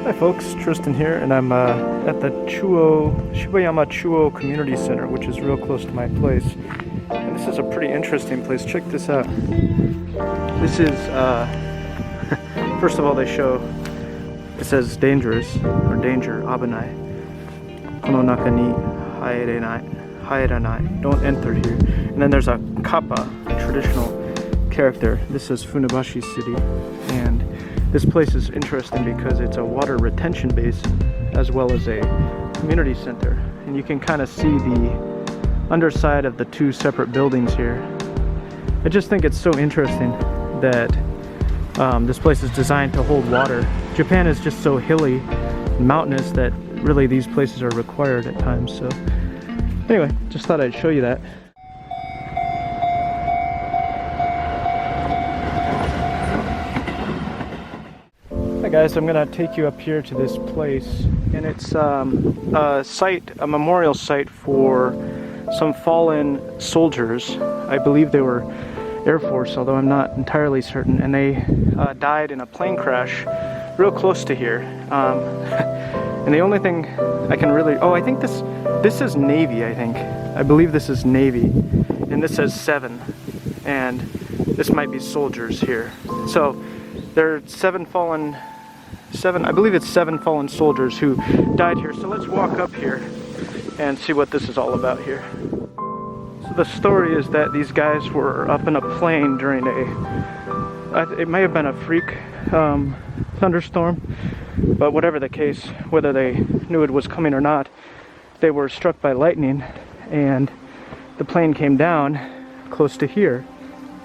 Hi folks, Tristan here, and I'm at the Shibayama Chuo Community Center, which is real close to my place. And this is a pretty interesting place. Check this out. This is, first of all, they show, it says dangerous, or danger, abenai. Kono naka ni haeranai, don't enter here. And then there's a kappa, a traditional character. This is Funabashi City, and this place is interesting because it's a water retention base as well as a community center. And you can kind of see the underside of the two separate buildings here. I just think it's so interesting that this place is designed to hold water. Japan is just so hilly and mountainous that really these places are required at times. So anyway, just thought I'd show you that. Hi guys, I'm gonna take you up here to this place, and it's a memorial site for some fallen soldiers. I believe they were Air Force, although I'm not entirely certain, and they died in a plane crash real close to here. And the only thing I can really, I think this is Navy, I believe this is Navy, and this says 7, and this might be soldiers here. So there are 7 fallen soldiers who died here. So let's walk up here and see what this is all about here. So the story is that these guys were up in a plane during it may have been a freak thunderstorm, but whatever the case, whether they knew it was coming or not, they were struck by lightning and the plane came down close to here.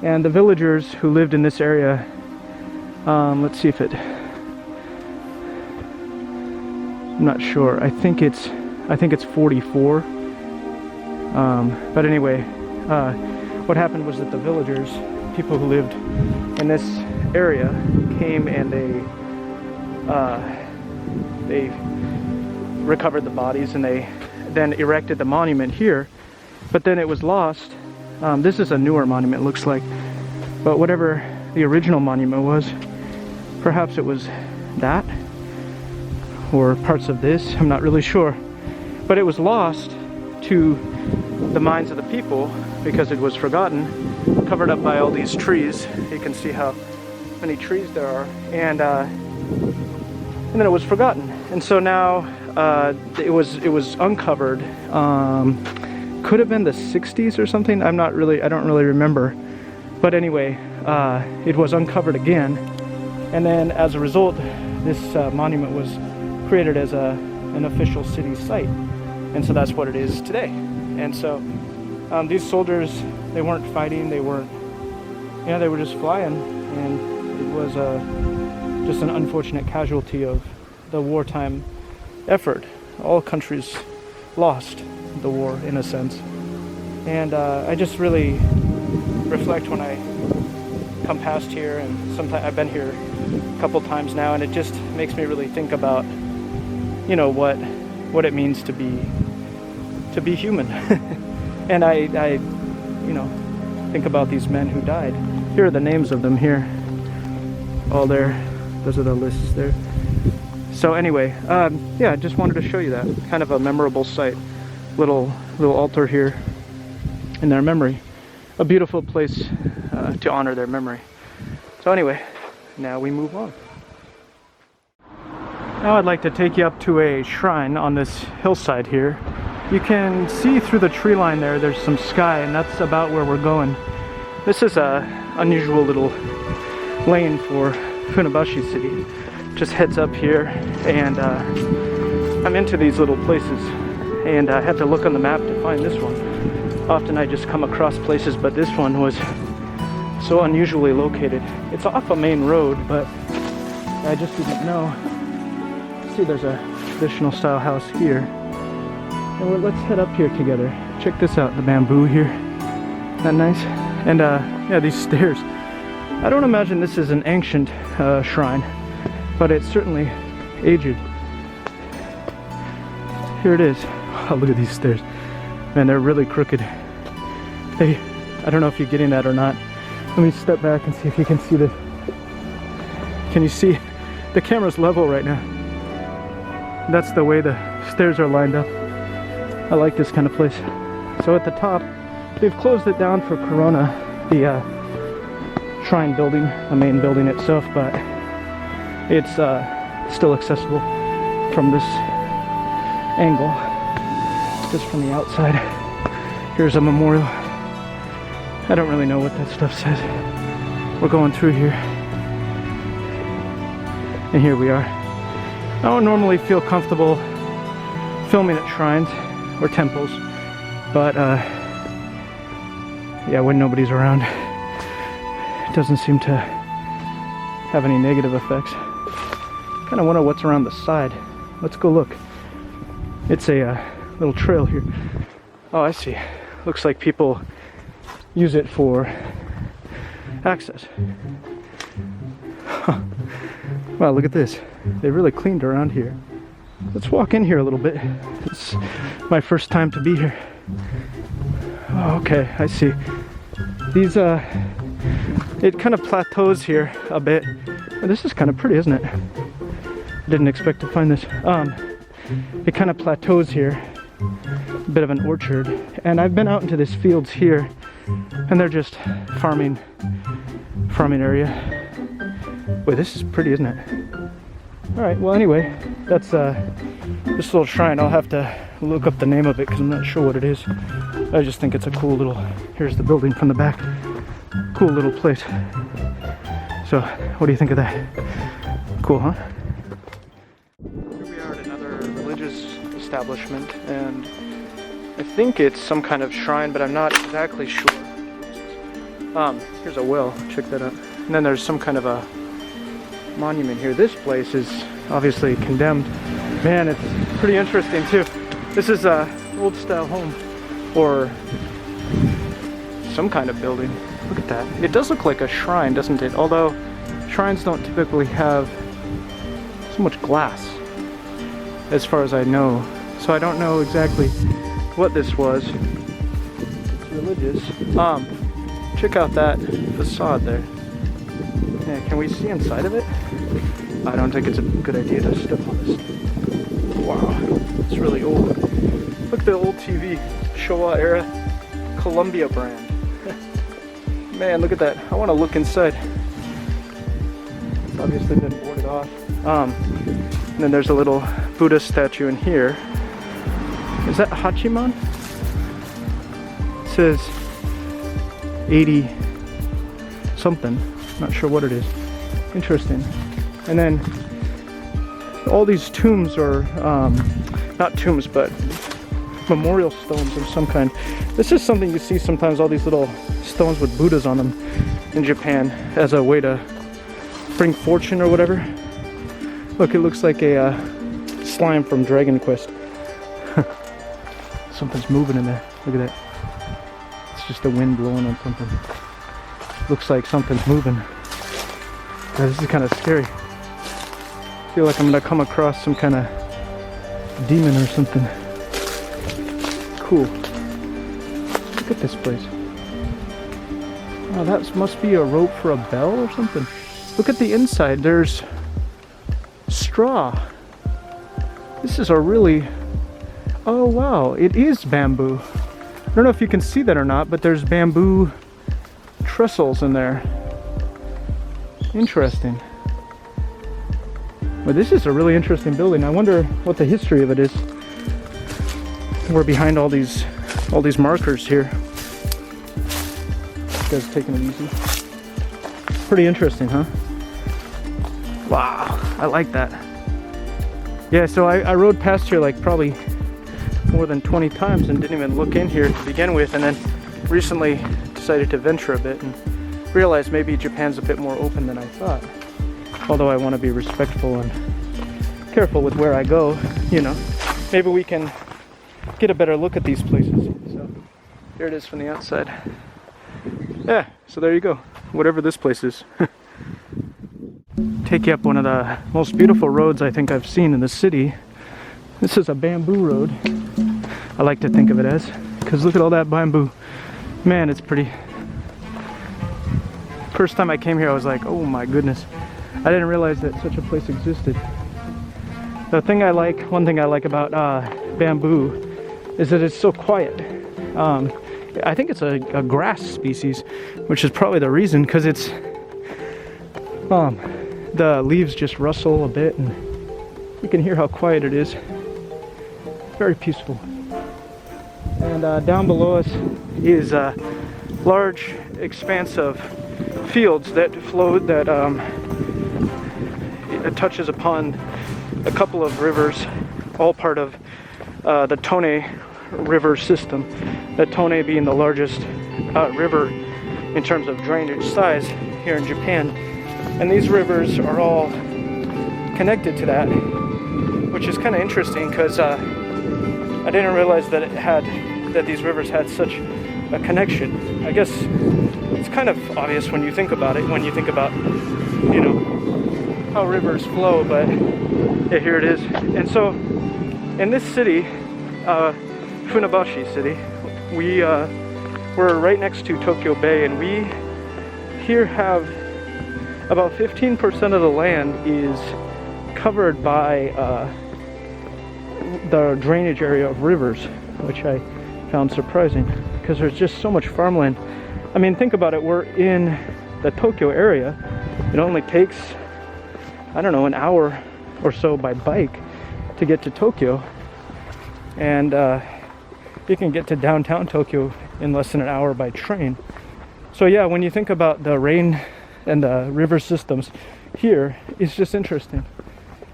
And the villagers who lived in this area, let's see if I'm not sure. I think it's 44. But anyway, what happened was that the villagers, people who lived in this area, came and they recovered the bodies and they then erected the monument here. But then it was lost. This is a newer monument, it looks like. But whatever the original monument was, perhaps it was that, or parts of this, I'm not really sure. But it was lost to the minds of the people because it was forgotten, covered up by all these trees. You can see how many trees there are, and then it was forgotten. And so now it was uncovered. Could have been the 60s or something. I don't really remember. But anyway, it was uncovered again, and then as a result, this monument was created as an official city site, and so that's what it is today. And so these soldiers, they weren't fighting, they were just flying, and it was just an unfortunate casualty of the wartime effort. All countries lost the war in a sense, and I just really reflect when I come past here, and sometimes I've been here a couple times now, and it just makes me really think about what it means to be human. And I think about these men who died. Here are the names of them here, all there. Those are the lists there. So anyway, yeah, I just wanted to show you that kind of a memorable site. Little altar here in their memory. A beautiful place to honor their memory. So anyway, now we move on. Now I'd like to take you up to a shrine on this hillside here. You can see through the tree line there's some sky, and that's about where we're going. This is a unusual little lane for Funabashi City. Just heads up here, and I'm into these little places, and I had to look on the map to find this one. Often I just come across places, but this one was so unusually located. It's off a main road, but I just didn't know. See, there's a traditional style house here. And let's head up here together. Check this out, the bamboo here. Isn't that nice? And yeah, these stairs. I don't imagine this is an ancient shrine, but it's certainly aged. Here it is. Oh, look at these stairs. Man, they're really crooked. Hey, I don't know if you're getting that or not. Let me step back and see if you can see this. Can you see? The camera's level right now. That's the way the stairs are lined up. I like this kind of place. So at the top, they've closed it down for Corona, the shrine building, the main building itself, but it's still accessible from this angle, just from the outside. Here's a memorial. I don't really know what that stuff says. We're going through here, and here we are. I don't normally feel comfortable filming at shrines or temples, but yeah, when nobody's around, it doesn't seem to have any negative effects. Kind of wonder what's around the side. Let's go look. It's a little trail here. Oh, I see. Looks like people use it for access. Huh. Wow, look at this. They really cleaned around here. Let's walk in here a little bit. It's my first time to be here. Oh, okay, I see. These, it kind of plateaus here a bit. This is kind of pretty, isn't it? Didn't expect to find this. It kind of plateaus here. A bit of an orchard. And I've been out into these fields here, and they're just farming area. Wait, this is pretty, isn't it? Alright, well anyway, that's this little shrine. I'll have to look up the name of it because I'm not sure what it is. I just think it's a cool little, here's the building from the back. Cool little place. So, what do you think of that? Cool, huh? Here we are at another religious establishment, and I think it's some kind of shrine, but I'm not exactly sure. Here's a well, check that out. And then there's some kind of a monument here. This place is obviously condemned. Man, it's pretty interesting too. This is a old style home, or some kind of building. Look at that. It does look like a shrine, doesn't it? Although shrines don't typically have so much glass, as far as I know. So I don't know exactly what this was. It's religious. Check out that facade there. Yeah, can we see inside of it? I don't think it's a good idea to step on this. Wow, it's really old. Look at the old TV, Showa era, Columbia brand. Man, look at that. I want to look inside. It's obviously been boarded off. And then there's a little Buddha statue in here. Is that Hachiman? It says 80 something. Not sure what it is. Interesting. And then all these tombs are, not tombs, but memorial stones of some kind. This is something you see sometimes, all these little stones with Buddhas on them in Japan as a way to bring fortune or whatever. Look, it looks like a slime from Dragon Quest. Something's moving in there. Look at that. It's just the wind blowing on something. Looks like something's moving. This is kind of scary. I feel like I'm gonna come across some kind of demon or something. Cool. Look at this place. Oh, that must be a rope for a bell or something. Look at the inside. There's straw. This is a really... Oh wow, it is bamboo. I don't know if you can see that or not, but there's bamboo trestles in there. Interesting. Well, this is a really interesting building. I wonder what the history of it is. We're behind all these markers here. This guy's taking it easy. Pretty interesting, huh? Wow, I like that. Yeah, so I rode past here like probably more than 20 times and didn't even look in here to begin with, and then recently decided to venture a bit and realized maybe Japan's a bit more open than I thought. Although I want to be respectful and careful with where I go, you know. Maybe we can get a better look at these places. So here it is from the outside. Yeah, so there you go. Whatever this place is. Take you up one of the most beautiful roads I think I've seen in the city. This is a bamboo road. I like to think of it as, because look at all that bamboo. Man, it's pretty. First time I came here I was like, oh my goodness. I didn't realize that such a place existed. One thing I like about bamboo is that it's so quiet. I think it's a grass species, which is probably the reason, because it's the leaves just rustle a bit and you can hear how quiet it is. Very peaceful. And down below us is a large expanse of fields that float, that it touches upon a couple of rivers, all part of the Tone river system. The Tone being the largest river in terms of drainage size here in Japan. And these rivers are all connected to that, which is kind of interesting, because I didn't realize that these rivers had such a connection. I guess it's kind of obvious when you think about it, you know, how rivers flow, but yeah, here it is. And so in this city, Funabashi City, we're right next to Tokyo Bay, and we here have about 15% of the land is covered by the drainage area of rivers, which I found surprising, because there's just so much farmland. I mean, think about it, we're in the Tokyo area. It only takes, I don't know, an hour or so by bike to get to Tokyo, and you can get to downtown Tokyo in less than an hour by train. So yeah, when you think about the rain and the river systems here, it's just interesting.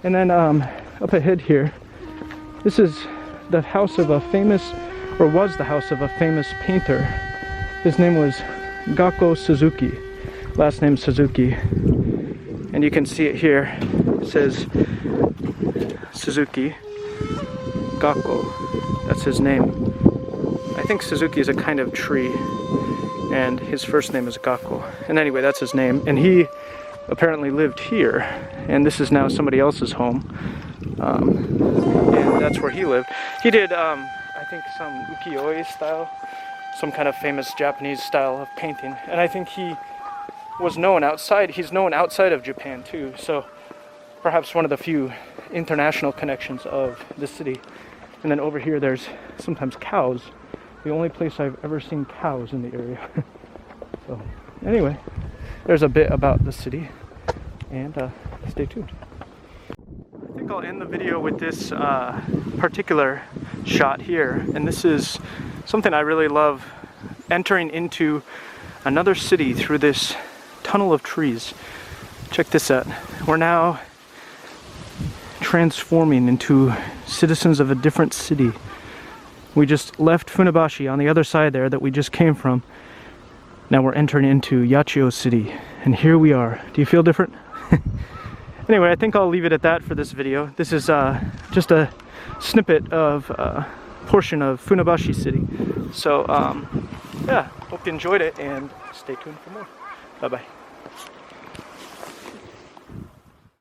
And then up ahead here, this is the house of a famous, or was the house of a famous painter. His name was Gako Suzuki, last name Suzuki. And you can see it here, it says Suzuki Gako, that's his name. I think Suzuki is a kind of tree, and his first name is Gako. And anyway, that's his name. And he apparently lived here, and this is now somebody else's home. And that's where he lived. He did, I think, some ukiyo-e style, some kind of famous Japanese style of painting. And I think he was known outside, he's known outside of Japan too. So perhaps one of the few international connections of the city. And then over here there's sometimes cows. The only place I've ever seen cows in the area. So anyway, there's a bit about the city, and stay tuned. I think I'll end the video with this particular shot here, and this is something I really love, entering into another city through this tunnel of trees. Check this out. We're now transforming into citizens of a different city. We just left Funabashi on the other side there that we just came from. Now we're entering into Yachio City, and here we are. Do you feel different? Anyway, I think I'll leave it at that for this video. This is just a snippet of portion of Funabashi City. So yeah, hope you enjoyed it, and stay tuned for more. Bye bye.